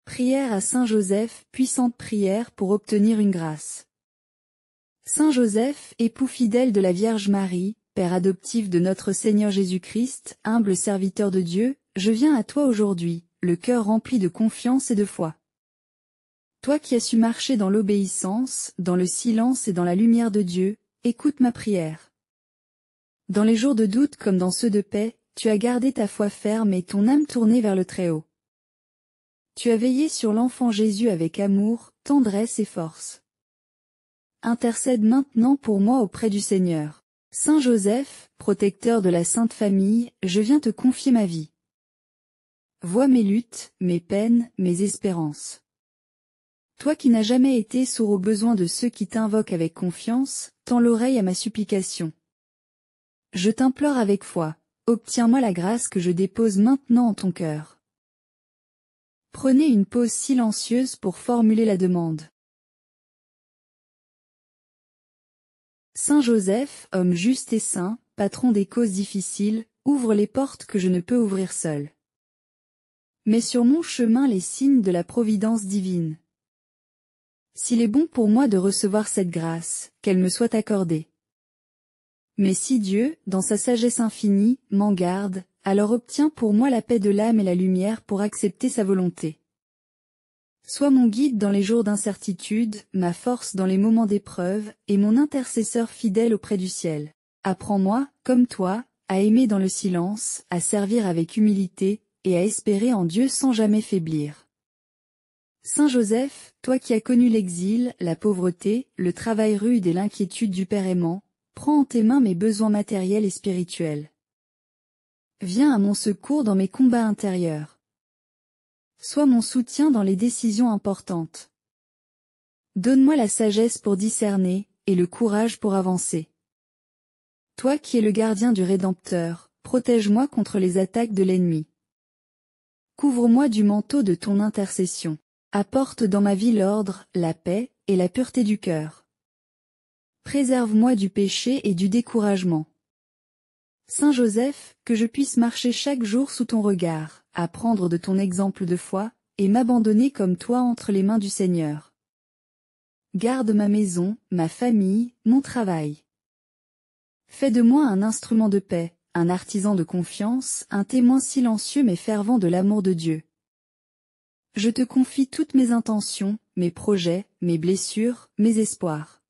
Prière à Saint Joseph, puissante prière pour obtenir une grâce. Saint Joseph, époux fidèle de la Vierge Marie, Père adoptif de notre Seigneur Jésus-Christ, humble serviteur de Dieu, je viens à toi aujourd'hui, le cœur rempli de confiance et de foi. Toi qui as su marcher dans l'obéissance, dans le silence et dans la lumière de Dieu, écoute ma prière. Dans les jours de doute comme dans ceux de paix, tu as gardé ta foi ferme et ton âme tournée vers le Très-Haut. Tu as veillé sur l'enfant Jésus avec amour, tendresse et force. Intercède maintenant pour moi auprès du Seigneur. Saint Joseph, protecteur de la Sainte Famille, je viens te confier ma vie. Vois mes luttes, mes peines, mes espérances. Toi qui n'as jamais été sourd aux besoins de ceux qui t'invoquent avec confiance, tends l'oreille à ma supplication. Je t'implore avec foi, obtiens-moi la grâce que je dépose maintenant en ton cœur. Prenez une pause silencieuse pour formuler la demande. Saint Joseph, homme juste et saint, patron des causes difficiles, ouvre les portes que je ne peux ouvrir seul. Mets sur mon chemin les signes de la providence divine. S'il est bon pour moi de recevoir cette grâce, qu'elle me soit accordée. Mais si Dieu, dans sa sagesse infinie, m'en garde, alors obtiens pour moi la paix de l'âme et la lumière pour accepter sa volonté. Sois mon guide dans les jours d'incertitude, ma force dans les moments d'épreuve, et mon intercesseur fidèle auprès du ciel. Apprends-moi, comme toi, à aimer dans le silence, à servir avec humilité, et à espérer en Dieu sans jamais faiblir. Saint Joseph, toi qui as connu l'exil, la pauvreté, le travail rude et l'inquiétude du Père aimant, prends en tes mains mes besoins matériels et spirituels. Viens à mon secours dans mes combats intérieurs. Sois mon soutien dans les décisions importantes. Donne-moi la sagesse pour discerner, et le courage pour avancer. Toi qui es le gardien du Rédempteur, protège-moi contre les attaques de l'ennemi. Couvre-moi du manteau de ton intercession. Apporte dans ma vie l'ordre, la paix, et la pureté du cœur. Préserve-moi du péché et du découragement. Saint Joseph, que je puisse marcher chaque jour sous ton regard, apprendre de ton exemple de foi, et m'abandonner comme toi entre les mains du Seigneur. Garde ma maison, ma famille, mon travail. Fais de moi un instrument de paix, un artisan de confiance, un témoin silencieux mais fervent de l'amour de Dieu. Je te confie toutes mes intentions, mes projets, mes blessures, mes espoirs.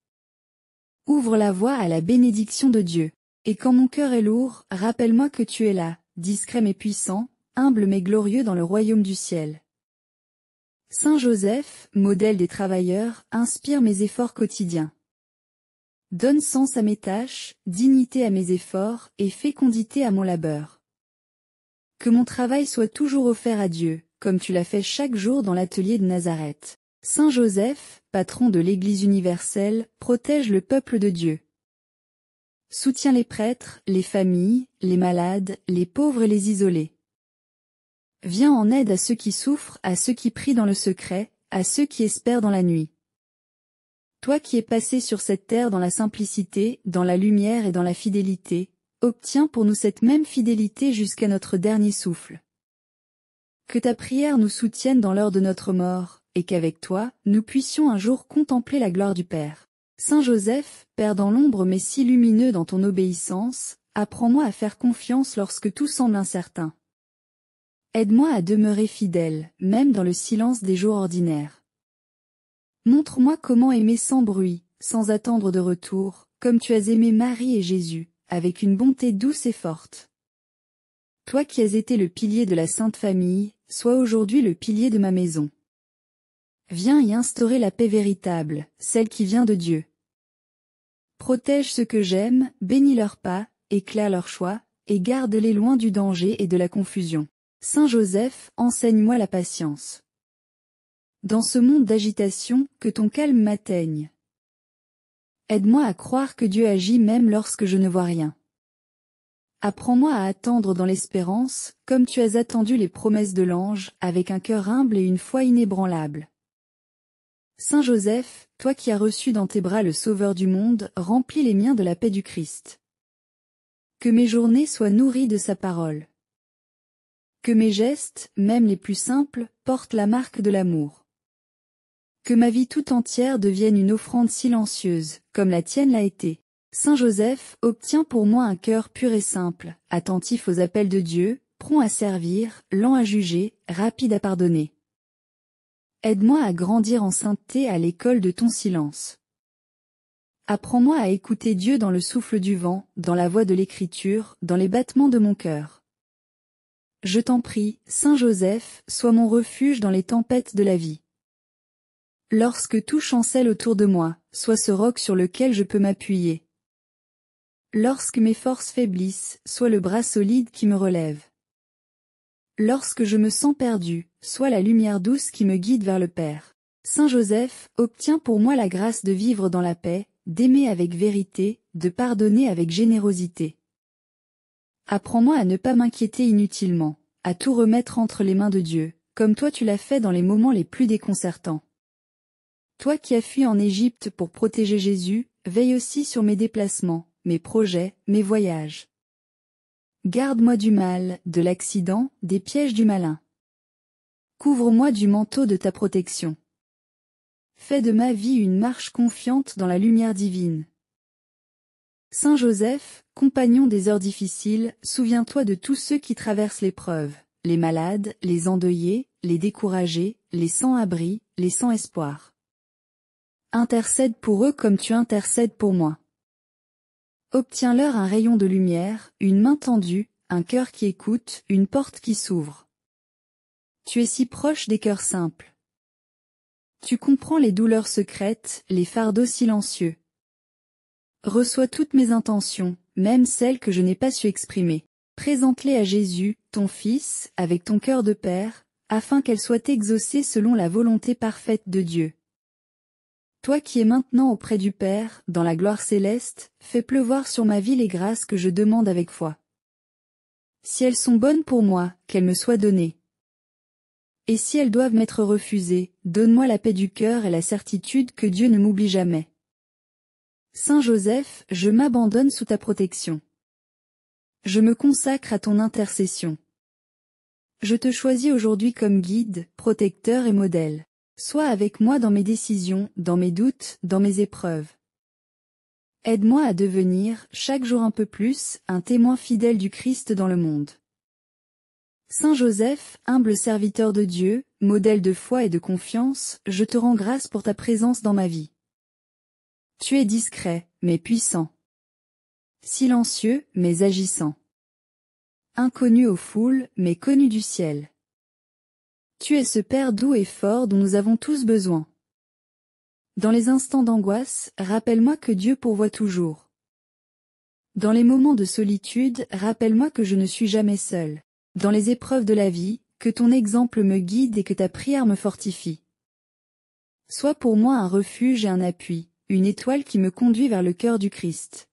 Ouvre la voie à la bénédiction de Dieu. Et quand mon cœur est lourd, rappelle-moi que tu es là, discret mais puissant, humble mais glorieux dans le royaume du ciel. Saint Joseph, modèle des travailleurs, inspire mes efforts quotidiens. Donne sens à mes tâches, dignité à mes efforts, et fécondité à mon labeur. Que mon travail soit toujours offert à Dieu, comme tu l'as fait chaque jour dans l'atelier de Nazareth. Saint Joseph, patron de l'Église universelle, protège le peuple de Dieu. Soutiens les prêtres, les familles, les malades, les pauvres et les isolés. Viens en aide à ceux qui souffrent, à ceux qui prient dans le secret, à ceux qui espèrent dans la nuit. Toi qui es passé sur cette terre dans la simplicité, dans la lumière et dans la fidélité, obtiens pour nous cette même fidélité jusqu'à notre dernier souffle. Que ta prière nous soutienne dans l'heure de notre mort, et qu'avec toi, nous puissions un jour contempler la gloire du Père. Saint Joseph, Père dans l'ombre mais si lumineux dans ton obéissance, apprends-moi à faire confiance lorsque tout semble incertain. Aide-moi à demeurer fidèle, même dans le silence des jours ordinaires. Montre-moi comment aimer sans bruit, sans attendre de retour, comme tu as aimé Marie et Jésus, avec une bonté douce et forte. Toi qui as été le pilier de la Sainte Famille, sois aujourd'hui le pilier de ma maison. Viens y instaurer la paix véritable, celle qui vient de Dieu. Protège ceux que j'aime, bénis leurs pas, éclaire leurs choix, et garde-les loin du danger et de la confusion. Saint Joseph, enseigne-moi la patience. Dans ce monde d'agitation, que ton calme m'atteigne. Aide-moi à croire que Dieu agit même lorsque je ne vois rien. Apprends-moi à attendre dans l'espérance, comme tu as attendu les promesses de l'ange, avec un cœur humble et une foi inébranlable. Saint Joseph, toi qui as reçu dans tes bras le Sauveur du monde, remplis les miens de la paix du Christ. Que mes journées soient nourries de sa parole. Que mes gestes, même les plus simples, portent la marque de l'amour. Que ma vie tout entière devienne une offrande silencieuse, comme la tienne l'a été. Saint Joseph, obtiens pour moi un cœur pur et simple, attentif aux appels de Dieu, prompt à servir, lent à juger, rapide à pardonner. Aide-moi à grandir en sainteté à l'école de ton silence. Apprends-moi à écouter Dieu dans le souffle du vent, dans la voix de l'écriture, dans les battements de mon cœur. Je t'en prie, Saint Joseph, sois mon refuge dans les tempêtes de la vie. Lorsque tout chancelle autour de moi, sois ce roc sur lequel je peux m'appuyer. Lorsque mes forces faiblissent, sois le bras solide qui me relève. Lorsque je me sens perdu, sois la lumière douce qui me guide vers le Père. Saint Joseph, obtiens pour moi la grâce de vivre dans la paix, d'aimer avec vérité, de pardonner avec générosité. Apprends-moi à ne pas m'inquiéter inutilement, à tout remettre entre les mains de Dieu, comme toi tu l'as fait dans les moments les plus déconcertants. Toi qui as fui en Égypte pour protéger Jésus, veille aussi sur mes déplacements, mes projets, mes voyages. Garde-moi du mal, de l'accident, des pièges du malin. Couvre-moi du manteau de ta protection. Fais de ma vie une marche confiante dans la lumière divine. Saint Joseph, compagnon des heures difficiles, souviens-toi de tous ceux qui traversent l'épreuve, les malades, les endeuillés, les découragés, les sans-abri, les sans espoir. Intercède pour eux comme tu intercèdes pour moi. Obtiens-leur un rayon de lumière, une main tendue, un cœur qui écoute, une porte qui s'ouvre. Tu es si proche des cœurs simples. Tu comprends les douleurs secrètes, les fardeaux silencieux. Reçois toutes mes intentions, même celles que je n'ai pas su exprimer. Présente-les à Jésus, ton Fils, avec ton cœur de Père, afin qu'elles soient exaucées selon la volonté parfaite de Dieu. Toi qui es maintenant auprès du Père, dans la gloire céleste, fais pleuvoir sur ma vie les grâces que je demande avec foi. Si elles sont bonnes pour moi, qu'elles me soient données. Et si elles doivent m'être refusées, donne-moi la paix du cœur et la certitude que Dieu ne m'oublie jamais. Saint Joseph, je m'abandonne sous ta protection. Je me consacre à ton intercession. Je te choisis aujourd'hui comme guide, protecteur et modèle. Sois avec moi dans mes décisions, dans mes doutes, dans mes épreuves. Aide-moi à devenir, chaque jour un peu plus, un témoin fidèle du Christ dans le monde. Saint Joseph, humble serviteur de Dieu, modèle de foi et de confiance, je te rends grâce pour ta présence dans ma vie. Tu es discret, mais puissant. Silencieux, mais agissant. Inconnu aux foules, mais connu du ciel. Tu es ce Père doux et fort dont nous avons tous besoin. Dans les instants d'angoisse, rappelle-moi que Dieu pourvoit toujours. Dans les moments de solitude, rappelle-moi que je ne suis jamais seul. Dans les épreuves de la vie, que ton exemple me guide et que ta prière me fortifie. Sois pour moi un refuge et un appui, une étoile qui me conduit vers le cœur du Christ.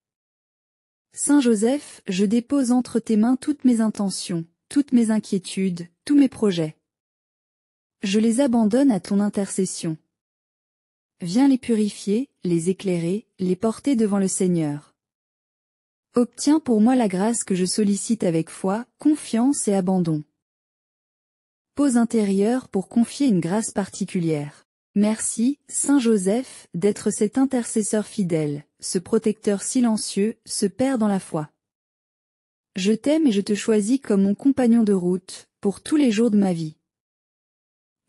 Saint Joseph, je dépose entre tes mains toutes mes intentions, toutes mes inquiétudes, tous mes projets. Je les abandonne à ton intercession. Viens les purifier, les éclairer, les porter devant le Seigneur. Obtiens pour moi la grâce que je sollicite avec foi, confiance et abandon. Pause intérieure pour confier une grâce particulière. Merci, Saint Joseph, d'être cet intercesseur fidèle, ce protecteur silencieux, ce Père dans la foi. Je t'aime et je te choisis comme mon compagnon de route, pour tous les jours de ma vie.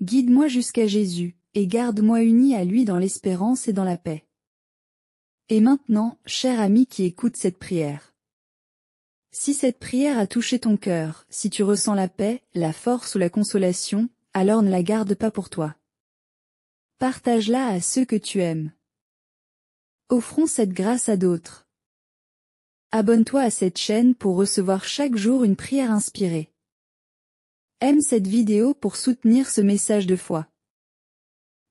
Guide-moi jusqu'à Jésus, et garde-moi uni à lui dans l'espérance et dans la paix. Et maintenant, cher ami qui écoute cette prière. Si cette prière a touché ton cœur, si tu ressens la paix, la force ou la consolation, alors ne la garde pas pour toi. Partage-la à ceux que tu aimes. Offrons cette grâce à d'autres. Abonne-toi à cette chaîne pour recevoir chaque jour une prière inspirée. Aime cette vidéo pour soutenir ce message de foi.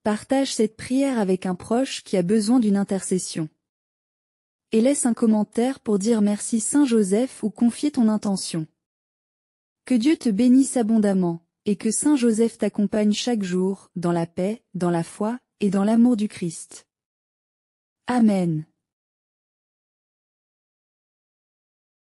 Partage cette prière avec un proche qui a besoin d'une intercession. Et laisse un commentaire pour dire merci Saint Joseph ou confier ton intention. Que Dieu te bénisse abondamment, et que Saint Joseph t'accompagne chaque jour, dans la paix, dans la foi, et dans l'amour du Christ. Amen.